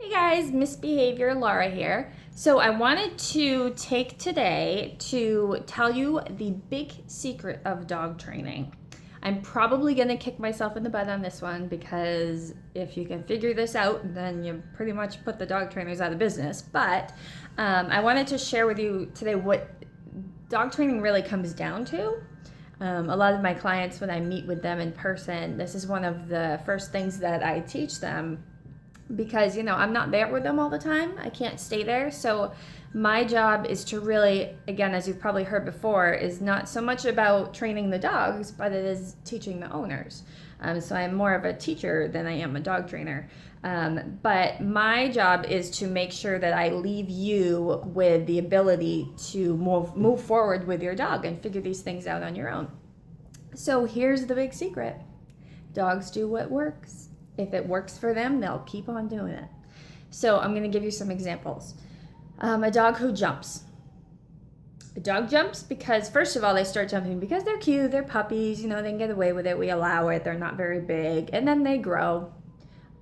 Hey guys, Misbehavior Laura here. So I wanted to take today to tell you the big secret of dog training. I'm probably going to kick myself in the butt on this one because if you can figure this out, then you pretty much put the dog trainers out of business. But I wanted to share with you today what dog training really comes down to. A lot of my clients, when I meet with them in person, this is one of the first things that I teach them because I'm not there with them all the time. I can't stay there. So my job is to really, again, as you've probably heard before, is not so much about training the dogs, but it is teaching the owners. So I'm more of a teacher than I am a dog trainer. But my job is to make sure that I leave you with the ability to move forward with your dog and figure these things out on your own. So here's the big secret. Dogs do what works. If it works for them, they'll keep on doing it. So I'm going to give you some examples. A dog who jumps. A dog jumps because, first of all, they start jumping because they're cute, they're puppies, they can get away with it, we allow it, they're not very big, and then they grow.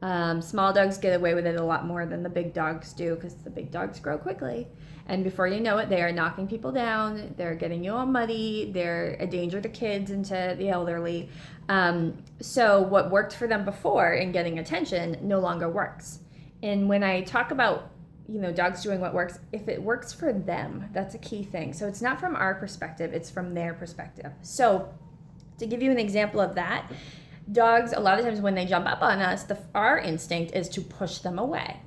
Small dogs get away with it a lot more than the big dogs do because the big dogs grow quickly. And before you know it, they are knocking people down, they're getting you all muddy, they're a danger to kids and to the elderly. So what worked for them before in getting attention no longer works. And when I talk about dogs doing what works, if it works for them, that's a key thing. So it's not from our perspective, it's from their perspective. So to give you an example of that, dogs, a lot of times when they jump up on us, our instinct is to push them away.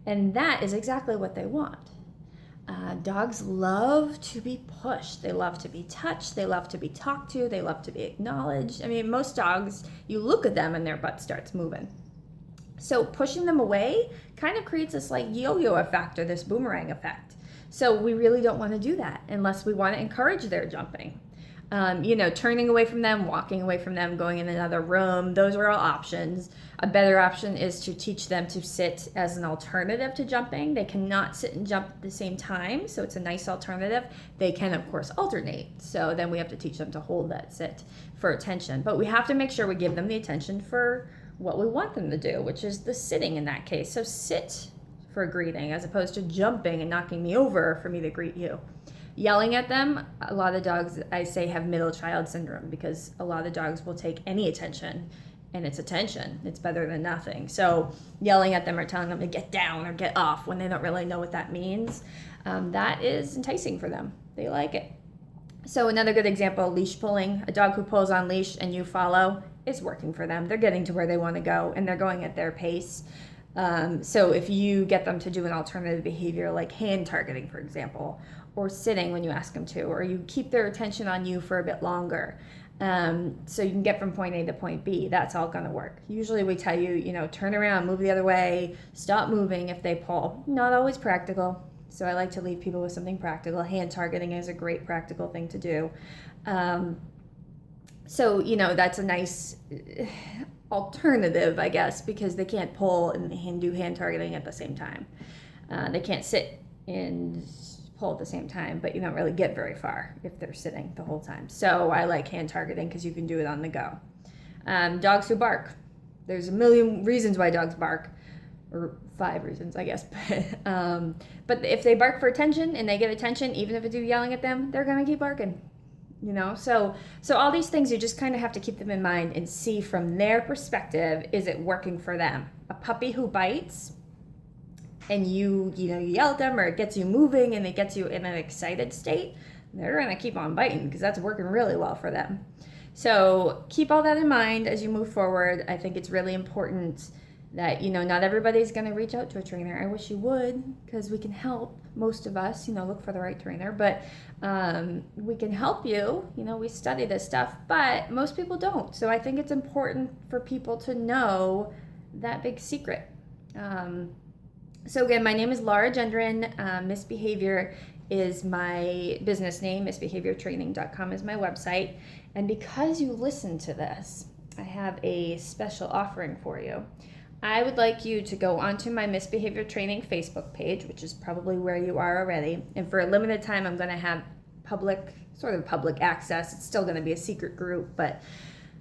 And that is exactly what they want. Dogs love to be pushed. They love to be touched. They love to be talked to. They love to be acknowledged. I mean, most dogs, you look at them and their butt starts moving. So pushing them away kind of creates this like yo-yo effect or this boomerang effect. So we really don't want to do that unless we want to encourage their jumping. Turning away from them, walking away from them, going in another room, those are all options. A better option is to teach them to sit as an alternative to jumping. They cannot sit and jump at the same time, so it's a nice alternative. They can, of course, alternate. So then we have to teach them to hold that sit for attention. But we have to make sure we give them the attention for what we want them to do, which is the sitting in that case. So sit for a greeting as opposed to jumping and knocking me over for me to greet you. Yelling at them, a lot of dogs, I say, have middle child syndrome because a lot of dogs will take any attention, and it's attention. It's better than nothing. So yelling at them or telling them to get down or get off when they don't really know what that means, that is enticing for them. They like it. So another good example, leash pulling. A dog who pulls on leash and you follow, it's working for them. They're getting to where they want to go, and they're going at their pace. So if you get them to do an alternative behavior like hand targeting, for example, or sitting when you ask them to, or you keep their attention on you for a bit longer, so you can get from point A to point B, that's all going to work. Usually we tell you, turn around, move the other way, stop moving if they pull. Not always practical, so I like to leave people with something practical. Hand targeting is a great practical thing to do. So that's a nice alternative, I guess, because they can't pull and do hand targeting at the same time. They can't sit and pull at the same time, but you don't really get very far if they're sitting the whole time. So I like hand targeting because you can do it on the go. Dogs who bark. There's a million reasons why dogs bark, or 5 reasons, I guess. But if they bark for attention and they get attention, even if it's you yelling at them, they're going to keep barking. So all these things, you just kind of have to keep them in mind and see from their perspective, is it working for them? A puppy who bites and you yell at them, or it gets you moving and it gets you in an excited state, they're going to keep on biting because that's working really well for them. So keep all that in mind as you move forward. I think it's really important that, not everybody's going to reach out to a trainer. I wish you would, because we can help. Most of us, look for the right trainer, but we can help you. We study this stuff, but most people don't. So I think it's important for people to know that big secret. So again, my name is Laura Gendron. Misbehavior is my business name. Misbehaviortraining.com is my website. And because you listen to this, I have a special offering for you. I would like you to go onto my Misbehavior Training Facebook page, which is probably where you are already. And for a limited time, I'm going to have public access. It's still going to be a secret group, but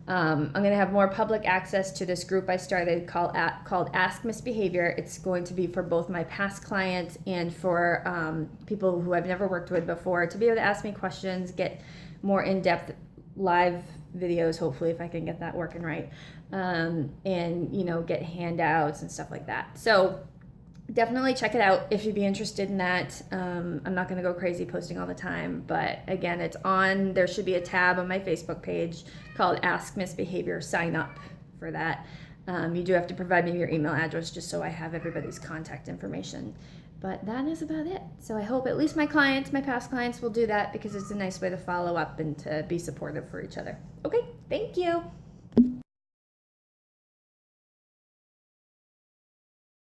I'm going to have more public access to this group I started called Ask Misbehavior. It's going to be for both my past clients and for people who I've never worked with before to be able to ask me questions, get more in-depth live videos, hopefully, if I can get that working right, and, you know, get handouts and stuff like that. So definitely check it out if you'd be interested in that. I'm not going to go crazy posting all the time, but again, it's on, there should be a tab on my Facebook page called Ask Misbehavior. Sign up for that. You do have to provide me your email address just so I have everybody's contact information. But that is about it. So I hope at least my clients, my past clients, will do that because it's a nice way to follow up and to be supportive for each other. Okay, thank you.